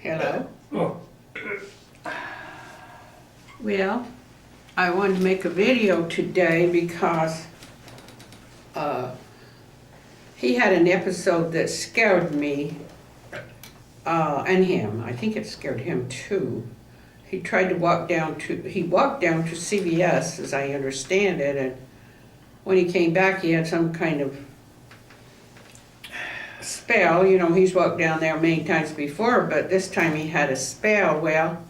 Hello. Oh, Well, I wanted to make a video today because he had an episode that scared me and him. I think it scared him too. He walked down to CVS, as I understand it, and when he came back, he had some kind of spell. You know, he's walked down there many times before, but this time he had a spell. Well,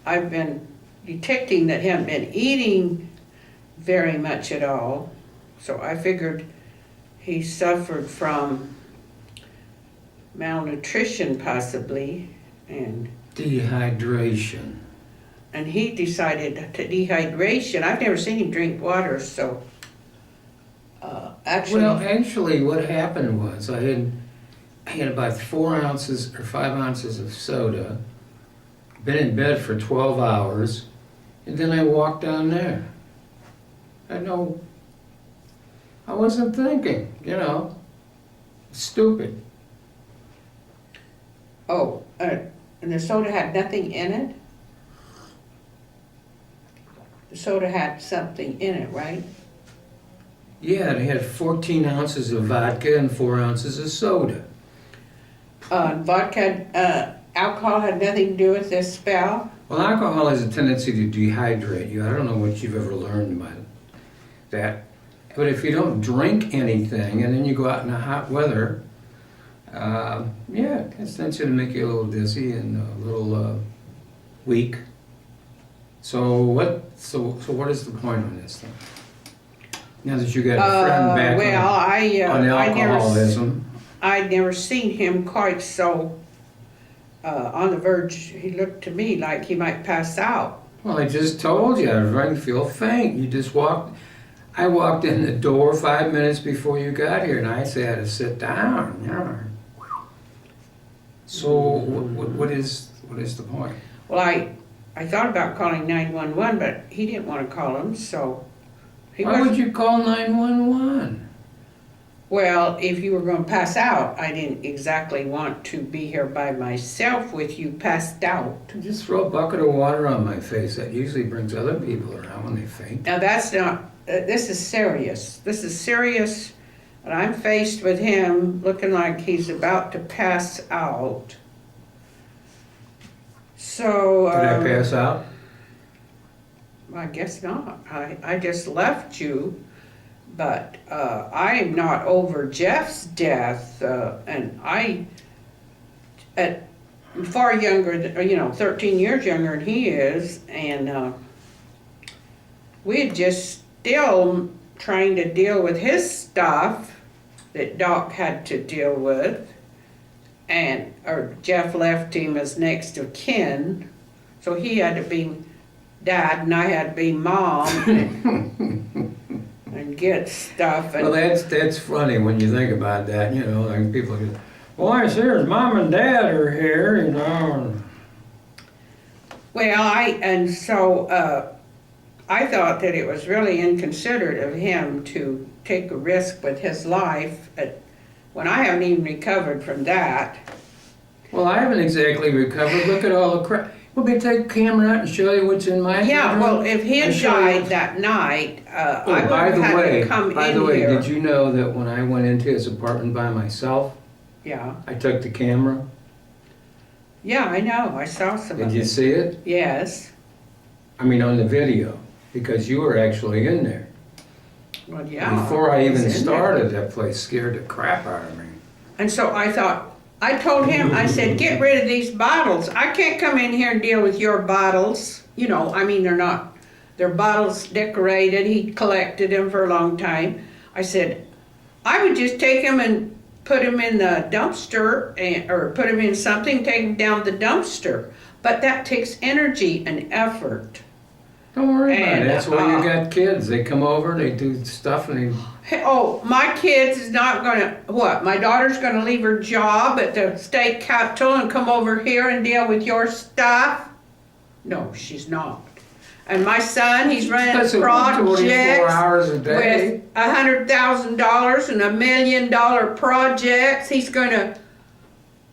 I've been detecting that he hadn't been eating very much at all, so I figured he suffered from malnutrition possibly, and dehydration. he decided to dehydration. I've never seen him drink water, so Actually, what happened was I had about 4 ounces or 5 ounces of soda, been in bed for 12 hours, and then I walked down there. I wasn't thinking, stupid. Oh, and the soda had nothing in it? The soda had something in it, right? Yeah, it had 14 ounces of vodka and 4 ounces of soda. Alcohol had nothing to do with this spell? Well, alcohol has a tendency to dehydrate you. I don't know what you've ever learned about that. But if you don't drink anything and then you go out in the hot weather, it tends to make you a little dizzy and a little weak. So what is the point on this thing? Now that you got a friend back on alcoholism. I'd never seen him quite so on the verge. He looked to me like he might pass out. Well, I just told you, I was starting to feel faint. I walked in the door 5 minutes before you got here, and I had to sit down. Yeah. So what is the point? Well, I thought about calling 911, but he didn't want to call him, so Why would you call 911? Well, if you were going to pass out, I didn't exactly want to be here by myself with you passed out. Just throw a bucket of water on my face. That usually brings other people around when they faint. Now that's not, this is serious. This is serious, and I'm faced with him looking like he's about to pass out. So... Did I pass out? I guess not. I just left you. But I'm not over Jeff's death, and far younger, 13 years younger than he is, and we're just still trying to deal with his stuff that Doc had to deal with, or Jeff left him as next of kin, so he had to be dad and I had to be mom. And get stuff. Well, that's funny when you think about that. Like people go, "Well, I see his mom and dad are here," Well, I thought that it was really inconsiderate of him to take a risk with his life when I haven't even recovered from that. Well, I haven't exactly recovered. Look at all the crap. We'll be take a camera out and show you what's in my Yeah, bedroom. well, if he had died that night, I would have had to come in here. By the way, did you know that when I went into his apartment by myself, Yeah. I took the camera? Yeah, I know. I saw some of it. Did you see it? Yes. I mean, on the video, because you were actually in there. Well, yeah. Before I even was in started, there. that place scared the crap out of me. And so I told him, I said, get rid of these bottles. I can't come in here and deal with your bottles. They're bottles decorated. He collected them for a long time. I said, I would just take them and put them in the dumpster or put them in something, take them down the dumpster. But that takes energy and effort. Don't worry about it. That's why you got kids. They come over, they do stuff, and my kids is not gonna, what? My daughter's gonna leave her job at the state capitol and come over here and deal with your stuff? No, she's not. And my son, he's running projects 24 hours a day. with $100,000 and $1 million projects. He's gonna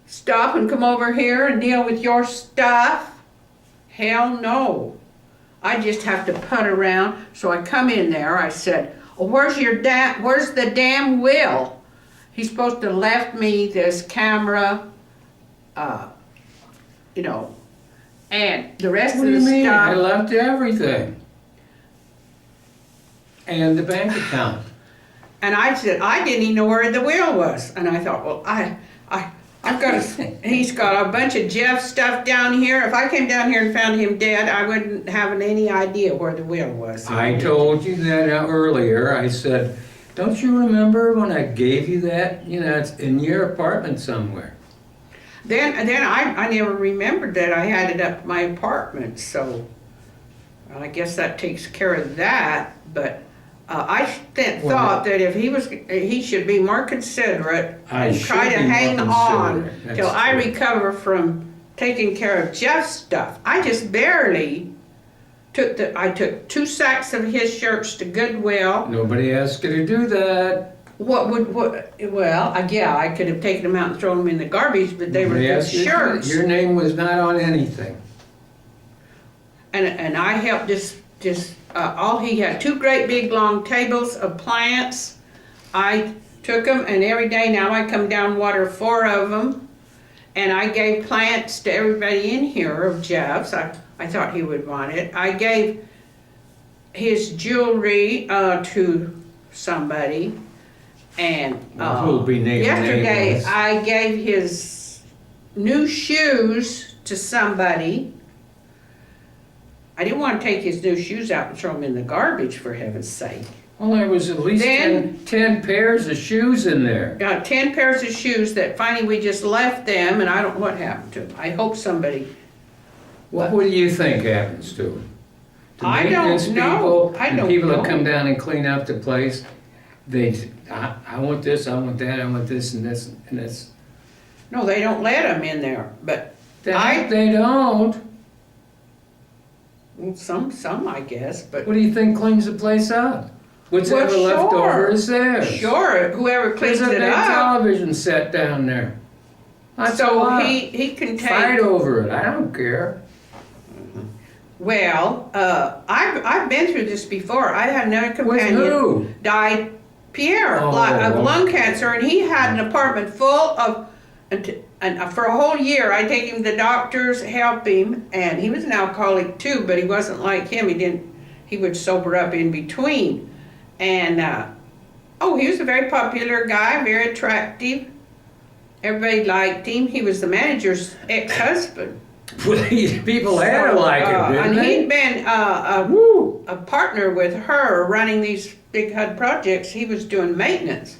stop and come over here and deal with your stuff? Hell no. I just have to putt around. So I come in there, I said, oh, where's the damn will? He's supposed to left me this camera, you know, and the rest What of do the you mean? I stuff. left everything. And the bank account. And I said, I didn't even know where the will was. And I thought, well, I've got he's got a bunch of Jeff stuff down here. If I came down here and found him dead, I wouldn't have any idea where the will was. I told you that earlier. I said, don't you remember when I gave you that? You know, it's in your apartment somewhere. Then I never remembered that I had it up at my apartment. So I guess that takes care of that. But I thought that if he should be more considerate and try to hang on till I recover from taking care of Jeff's stuff. I just barely I took 2 sacks of his shirts to Goodwill. Nobody asked you to do that. Yeah, I could have taken them out and thrown them in the garbage, but they were his shirts. Your name was not on anything. And I helped all he had 2 great big long tables of plants. I took them, and every day now I come down water 4 of them, and I gave plants to everybody in here of Jeff's. I thought he would want it. I gave his jewelry to somebody, and who'll be named yesterday nameless. I gave his new shoes to somebody. I didn't want to take his new shoes out and throw them in the garbage, for heaven's sake. Well, there was at least Then- 10 pairs of shoes in there. Got 10 pairs of shoes that finally we just left them, and I don't know what happened to them. I hope somebody. What do you think happens to them? The I don't maintenance know. people I and don't people that know. come down and clean up the place, I want this, I want that, I want this and this and this. No, they don't let them in there, but They don't. well, some I guess, but What do you think cleans the place up? What's Well, ever left sure. over is theirs. sure, whoever There's cleans a it big up. television set down there. That's So a lot. he can Fight take. over it. I don't care. Well, I've been through this before. I had another With companion who? died, Pierre, Oh, of lung okay. cancer, and he had an apartment full of. And for a whole year, I take him to the doctors, help him, and he was an alcoholic too, but he wasn't like him. He would sober up in between. And, he was a very popular guy, very attractive. Everybody liked him. He was the manager's ex-husband. People had to like it, didn't And they? he'd been Woo! a partner with her running these big HUD projects. He was doing maintenance.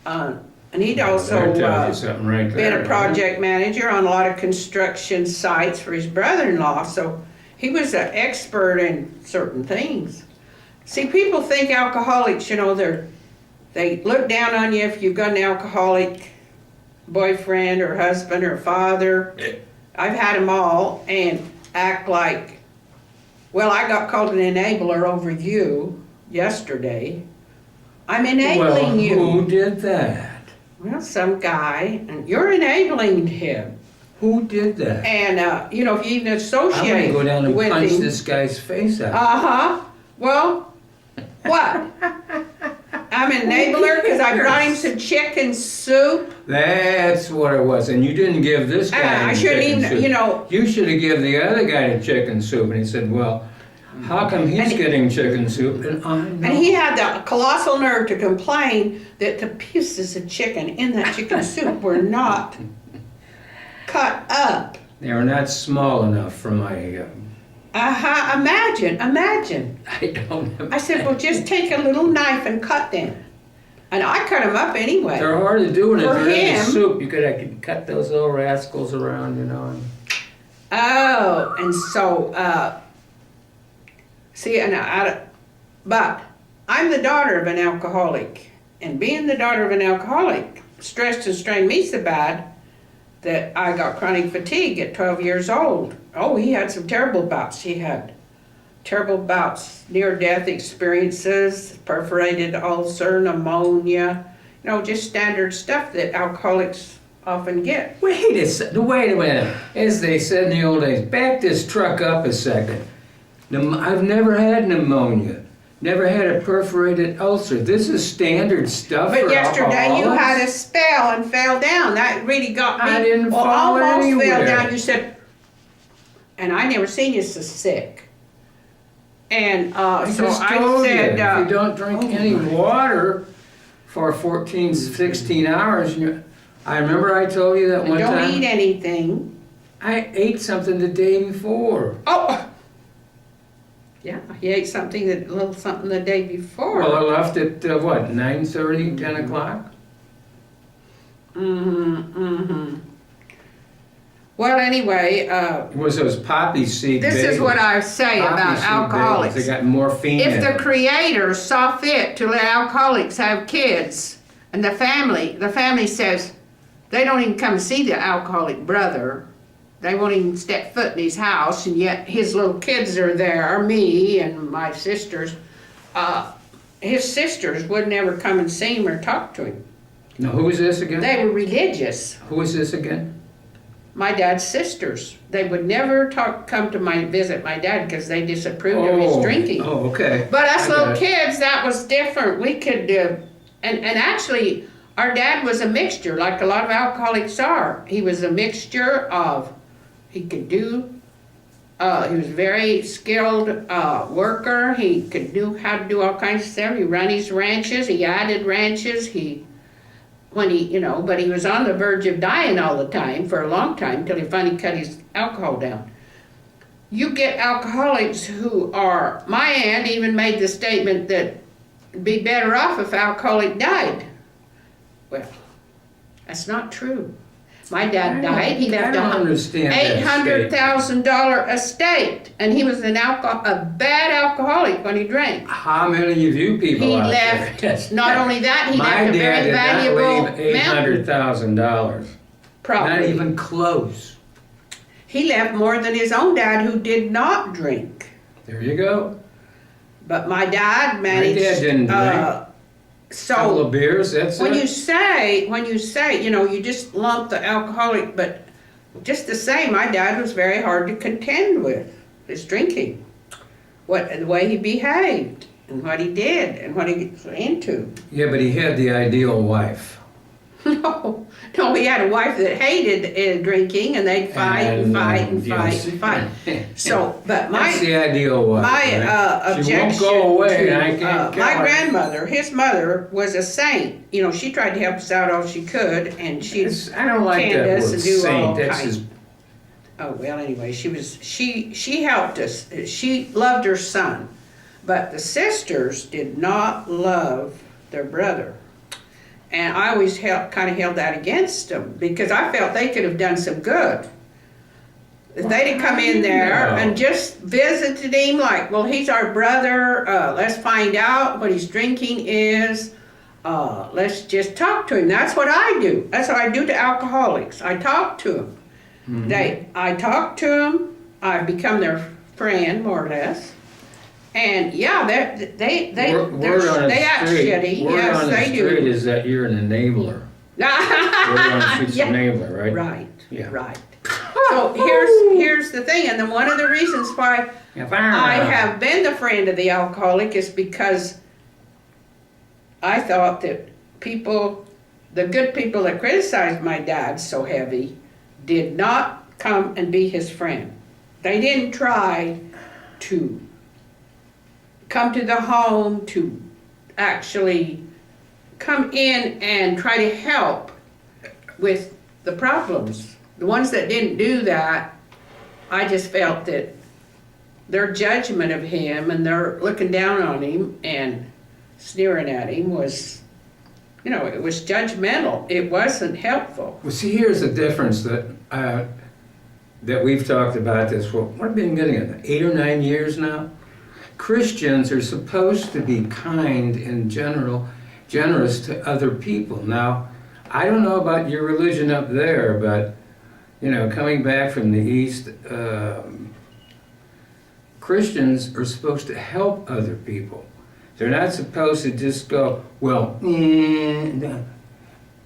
And he'd also That tells you something right there. been a project manager on a lot of construction sites for his brother-in-law, so he was an expert in certain things. See, people think alcoholics, they look down on you if you've got an alcoholic boyfriend or husband or father. I've had them all, and act like, well, I got called an enabler over you yesterday. I'm enabling you. Who did that? Well, some guy, and you're enabling him. Who did that? And, if you even I'm associate gonna go down and with punch him. this guy's face out. Uh-huh. Well, what? I'm an enabler because I brought him some chicken soup. That's what it was. And you didn't give this guy I any shouldn't chicken even, soup. You should have given the other guy the chicken soup. And he said, well, how come he's getting chicken soup and I'm not? and he had the colossal nerve to complain that the pieces of chicken in that chicken soup were not cut up. They were not small enough for my... Uh-huh. Imagine. I don't know. I said, well, just take a little knife and cut them. And I cut them up anyway. They're hard to do when For they're in the him- soup. I could cut those little rascals around, And Oh, and so, see, but I'm the daughter of an alcoholic. And being the daughter of an alcoholic stressed and strained me so bad that I got chronic fatigue at 12 years old. Oh, he had some terrible bouts. He had terrible bouts, near-death experiences, perforated ulcer, pneumonia, just standard stuff that alcoholics often get. Wait a minute. As they said in the old days, back this truck up a second. I've never had pneumonia. Never had a perforated ulcer. This is standard stuff But for yesterday you alcoholics. had a spell and fell down. That really got me. I didn't fall almost anywhere. fell down. You said, and I never seen you so sick. And I so just I told said, you, if you don't drink any water for 14, 16 hours, I remember I told you that one don't time. eat anything. I ate something the day before. Oh, yeah, you ate something a little something the day before. Well, I left at what, 9:30, 10 o'clock? Well, anyway, It was those poppy seed this bagels. is what I say Poppy about seed alcoholics. bagels. They got morphine If in the them. Creator saw fit to let alcoholics have kids, and the family says they don't even come see the alcoholic brother, they won't even step foot in his house, and yet his little kids are there, me and my sisters. His sisters would never come and see him or talk to him. Now, who is this again? They were religious. Who is this again? My dad's sisters. They would never come to visit my dad because they disapproved of his drinking. Oh, okay. But us I little got it. kids, that was different. We could, and actually, our dad was a mixture, like a lot of alcoholics are. He was a mixture of, he could do, he was very skilled worker. He could do how to do all kinds of stuff. He ran his ranches. He added ranches. But he was on the verge of dying all the time for a long time until he finally cut his alcohol down. You get alcoholics who are, my aunt even made the statement that it'd be better off if alcoholic died. Well, that's not true. My dad died. He left $800,000 estate, and he was a bad alcoholic when he drank. How many of you people He out left. there? Not only that, he My left a dad very did not valuable leave mountain $800,000. property. Not even close. He left more than his own dad, who did not drink. There you go. But my dad managed. My dad didn't drink. Couple So of beers, that's when it. you say, you just lump the alcoholic, but just the same, my dad was very hard to contend with, his drinking. The way he behaved, and what he did, and what he was into. Yeah, but he had the ideal wife. No, he had a wife that hated drinking, and they'd fight and fight and fight and fight. So, but That's the ideal wife. my right? objection She won't go away, to, I can't kill my her. grandmother, his mother, was a saint. She tried to help us out all she could, and she I don't like that Candace word, and do all saint. That's kinds. just, Oh, well, anyway, she helped us. She loved her son, but the sisters did not love their brother. And I always kind of held that against them because I felt they could have done some good. If they'd have come in there No. and just visited him like, well, he's our brother, let's find out what his drinking is, let's just talk to him. That's what I do. That's what I do to alcoholics. I talk to them. I talk to them. I've become their friend, more or less. And yeah, they word on the act street. shitty. Word Yes, on the they street do. is that you're an enabler. Word on the street's Yeah. enabler, right? Right. Yeah. Right. So here's the thing, and then one of the reasons why I have been the friend of the alcoholic is because I thought that the good people that criticized my dad so heavy, did not come and be his friend. They didn't try to come to the home to actually come in and try to help with the problems. The ones that didn't do that, I just felt that their judgment of him and their looking down on him and sneering at him was, it was judgmental. It wasn't helpful. Well, see, here's the difference that we've talked about this for, what have we been getting at, 8 or 9 years now? Christians are supposed to be kind and generous to other people. Now, I don't know about your religion up there, but, coming back from the East, Christians are supposed to help other people. They're not supposed to just go, well,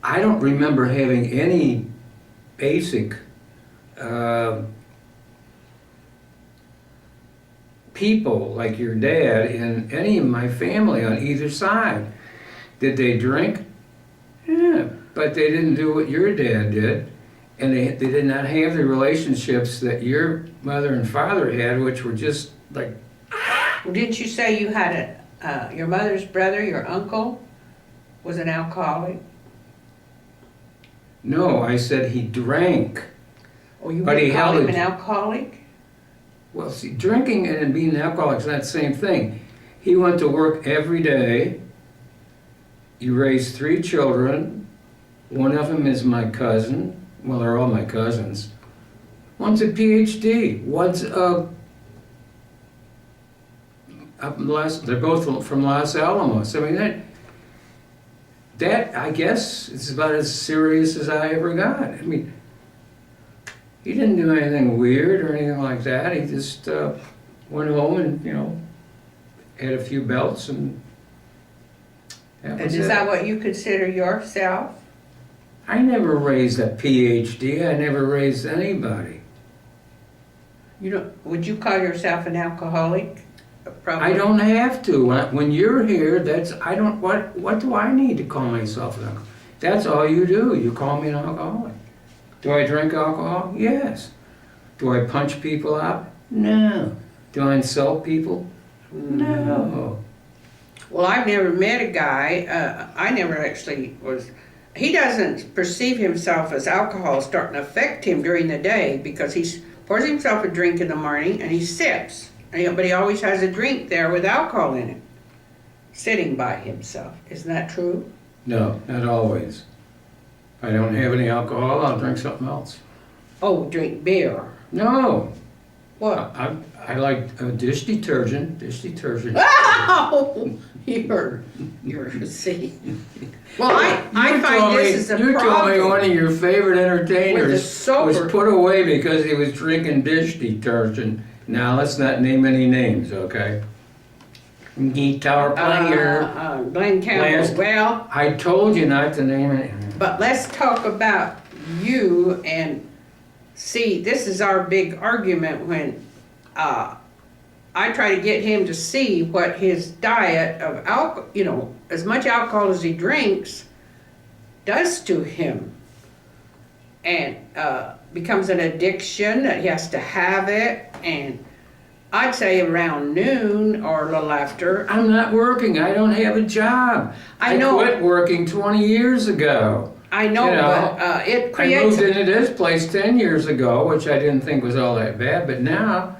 I don't remember having any basic people like your dad in any of my family on either side. Did they drink? Yeah, but they didn't do what your dad did, and they did not have the relationships that your mother and father had, which were just like, Well, didn't you say you had your mother's brother, your uncle, was an alcoholic? no, I said he drank. Or you But would he call held him it- an alcoholic? Well, see, drinking and being an alcoholic is not the same thing. He went to work every day. He raised 3 children. One of them is my cousin. Well, they're all my cousins. One's a PhD. One's they're both from Los Alamos. I mean, that I guess is about as serious as I ever got. I mean, he didn't do anything weird or anything like that. He just went home and, had a few belts and that And was is it. that what you consider yourself? I never raised a PhD. I never raised anybody. Would you call yourself an alcoholic? Probably. I don't have to. When you're here, what do I need to call myself an alcoholic? That's all you do. You call me an alcoholic. Do I drink alcohol? Yes. Do I punch people out? No. Do I insult people? No. Well, I've never met a guy, I never actually was, he doesn't perceive himself as alcohol starting to affect him during the day because he pours himself a drink in the morning and he sips. But he always has a drink there with alcohol in it, sitting by himself. Isn't that true? No, not always. If I don't have any alcohol, I'll drink something else. Oh, drink beer. No. What? I like dish detergent. Oh, see. Well, I find this is a problem. You told me one of your favorite With entertainers the sober- was put away because he was drinking dish detergent. Now, let's not name any names, okay? Guitar player. Glenn Campbell. Last- Well, I told you not to name it. but let's talk about you and see, this is our big argument when I try to get him to see what his diet of alcohol, as much alcohol as he drinks does to him. And becomes an addiction that he has to have it. And I'd say around noon or a little after. I'm not working. I don't have a job. I know. I quit working 20 years ago. I know, but it I creates. moved into this place 10 years ago, which I didn't think was all that bad, but now,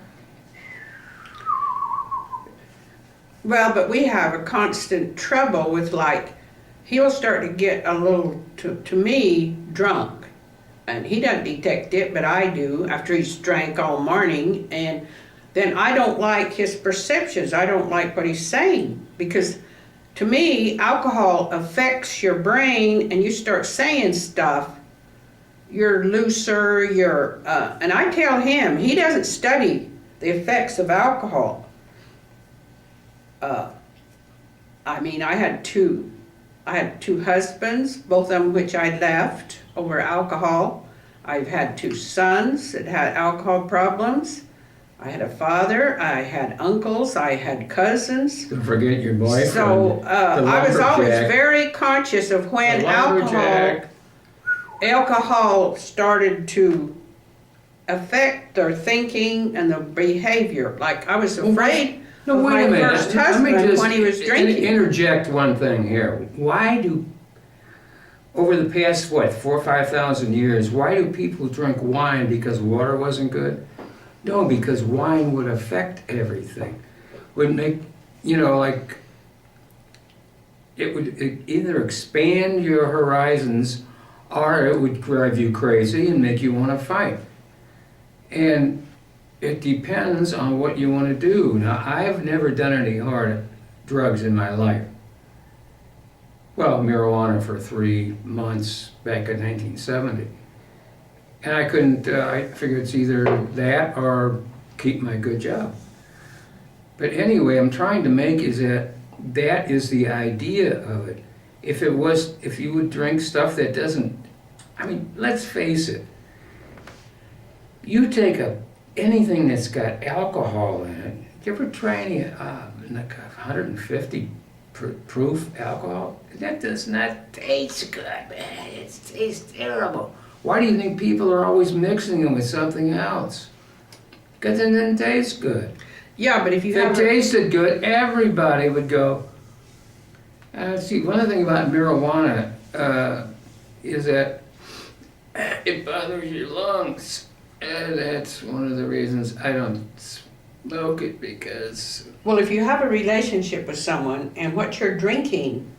Well, but we have a constant trouble with he'll start to get a little, to me, drunk. And he doesn't detect it, but I do after he's drank all morning. And then I don't like his perceptions. I don't like what he's saying. Because to me, alcohol affects your brain and you start saying stuff. You're looser, and I tell him, he doesn't study the effects of alcohol. I had two husbands, both of them which I left over alcohol. I've had 2 sons that had alcohol problems. I had a father, I had uncles, I had cousins. don't forget your boyfriend. So I was always lumberjack. very conscious of when The lumberjack. alcohol started to affect their thinking and the behavior. Like I was afraid No, of wait my a minute. first Let me husband just when he was drinking. interject one thing here. Why do, over the past, 4,000 or 5,000 years, why do people drink wine? Because water wasn't good? No, because wine would affect everything. Would make, it would either expand your horizons or it would drive you crazy and make you want to fight. And it depends on what you want to do. Now, I've never done any hard drugs in my life. Well, marijuana for 3 months back in 1970. And I couldn't, I figured it's either that or keep my good job. But anyway, I'm trying to make is that is the idea of it. if you would drink stuff that doesn't, I mean, let's face it. You take anything that's got alcohol in it. You ever try any like 150 proof alcohol? That does not taste good, man. It tastes terrible. Why do you think people are always mixing them with something else? Because it doesn't taste good. Yeah, but if you If have it tasted good, everybody would go. See, one thing about marijuana is that it bothers your lungs. And that's one of the reasons I don't smoke it, because... Well, if you have a relationship with someone and what you're drinking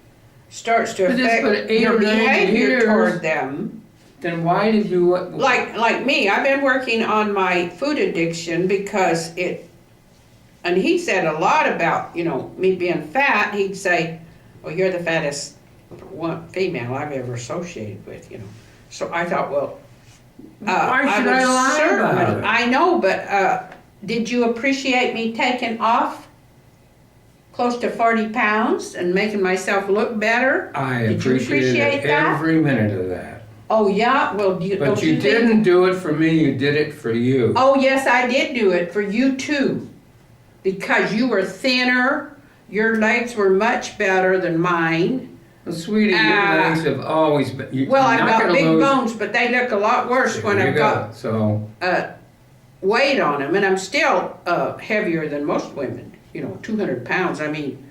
starts to But it's been affect 8 your or 9 behavior years. toward them, Then why did you... like me, I've been working on my food addiction because and he said a lot about, me being fat. He'd say, well, you're the fattest female I've ever associated with, So I thought, well, why should I lie about it? I know, but did you appreciate me taking off close to 40 pounds and making myself look better? I Did you appreciate that? every minute of that. Oh, yeah? Well, But don't you think- didn't do it for me, you did it for you. Oh, yes, I did do it for you too. Because you were thinner, your legs were much better than mine. Well, sweetie, your legs have always been... Well, I've got big bones, but they look a lot worse when I've got weight on them. And I'm still heavier than most women, 200 pounds. I mean,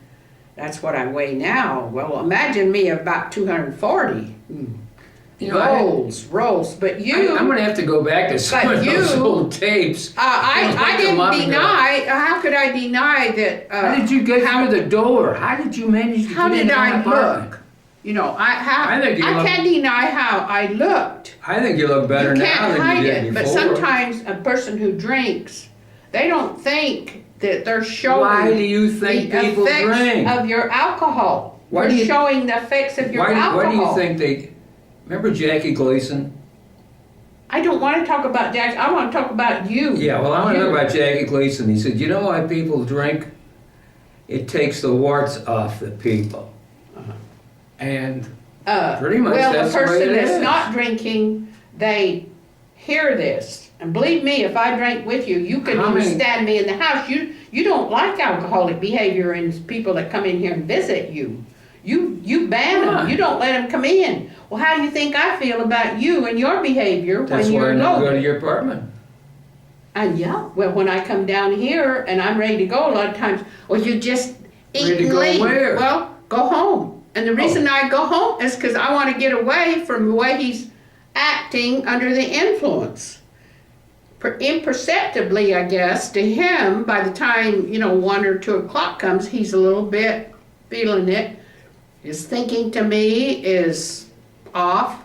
that's what I weigh now. Well, imagine me about 240. Rolls. But you... I'm going to have to go back to some of those old tapes. I didn't deny... How could I deny that... how did you get through the door? How did you manage to How get did into I my apartment? look? I can't deny how I looked. I think you look better You now can't than hide you did it. before. But sometimes a person who drinks, they don't think that they're showing Why do you think the people effects drink? of your alcohol. Why You're do you- showing the effects of your alcohol. Why do you think they... Remember Jackie Gleason? I don't want to talk about Jack. I want to talk about you. Yeah, well, I want to You. talk about Jackie Gleason. He said, you know why people drink? It takes the warts off the people. And pretty much Well, that's the the way person it that's is. not drinking, they hear this. And believe me, if I drank with you, you couldn't How even many- stand me in the house. You don't like alcoholic behavior in people that come in here and visit you. You ban them. Why? You don't let them come in. Well, how do you think I feel about you and your behavior That's when why I you're don't go to low? your apartment. And yeah, well, when I come down here and I'm ready to go, a lot of times, well, you just eat Ready to and go leave. where? Oh. Well, go home. And the reason I go home is because I want to get away from the way he's acting under the influence. Imperceptibly, I guess, to him, by the time, 1 or 2 o'clock comes, he's a little bit feeling it. His thinking to me is off.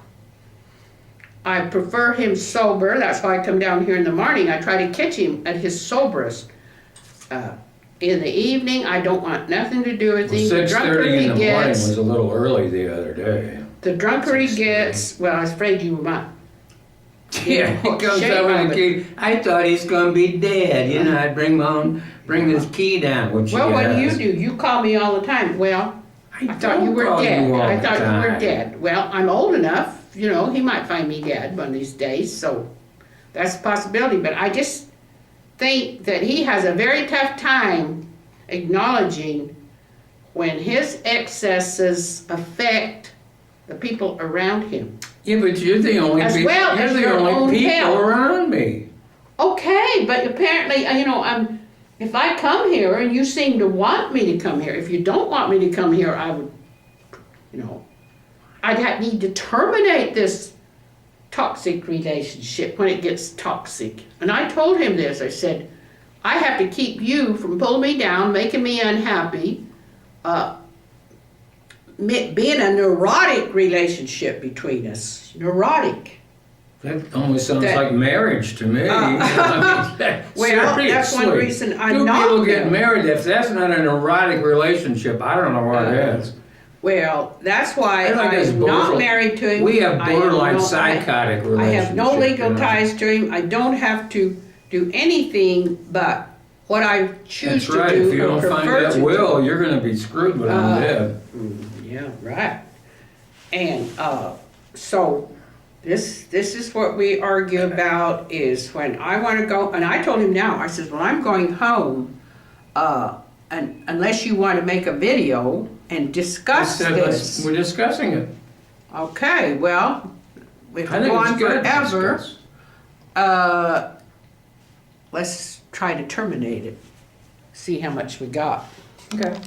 I prefer him sober. That's why I come down here in the morning. I try to catch him at his soberest. In the evening, I don't want nothing to do with him. The drunker 6:30 in he the morning gets, was a little early the other day. the drunker he 6:30. gets. Well, I was afraid you might. Yeah, he comes shame up of with a key. I thought he's going to be dead. I'd bring his key down, which Well, he what has. do? You call me all the time. Well, I thought don't you were call dead. you all I the thought you were time. dead. Well, I'm old enough. He might find me dead one of these days. So that's a possibility. But I just think that he has a very tough time acknowledging when his excesses affect the people around him. Yeah, but you're the only As people. well You're as the your only own people health. around me. Okay, but apparently, if I come here and you seem to want me to come here, if you don't want me to come here, I would, I'd need to terminate this toxic relationship when it gets toxic. And I told him this. I said, I have to keep you from pulling me down, making me unhappy, being a neurotic relationship between us. Neurotic. That almost sounds That- like marriage to me. Well, that's one seriously. reason I'm Two not people get married. married. If that's not an erotic relationship, I don't know what is. Well, that's why I think that's I'm not borderline- married to him. We have I have borderline no- psychotic I relationship. have no legal you know. ties to him. I don't have to do anything but what I choose That's to right. do If you or don't find prefer that to will, you're going to be screwed when I'm dead. do. Yeah, right. And, so, this is what we argue about, is when I wanna go, and I told him now, I says, when I'm going home, and unless you wanna make a video and I discuss said, this. we're discussing it. Okay, well, if I we think go it's on good to forever, discuss. let's try to terminate it. See how much we got. Okay.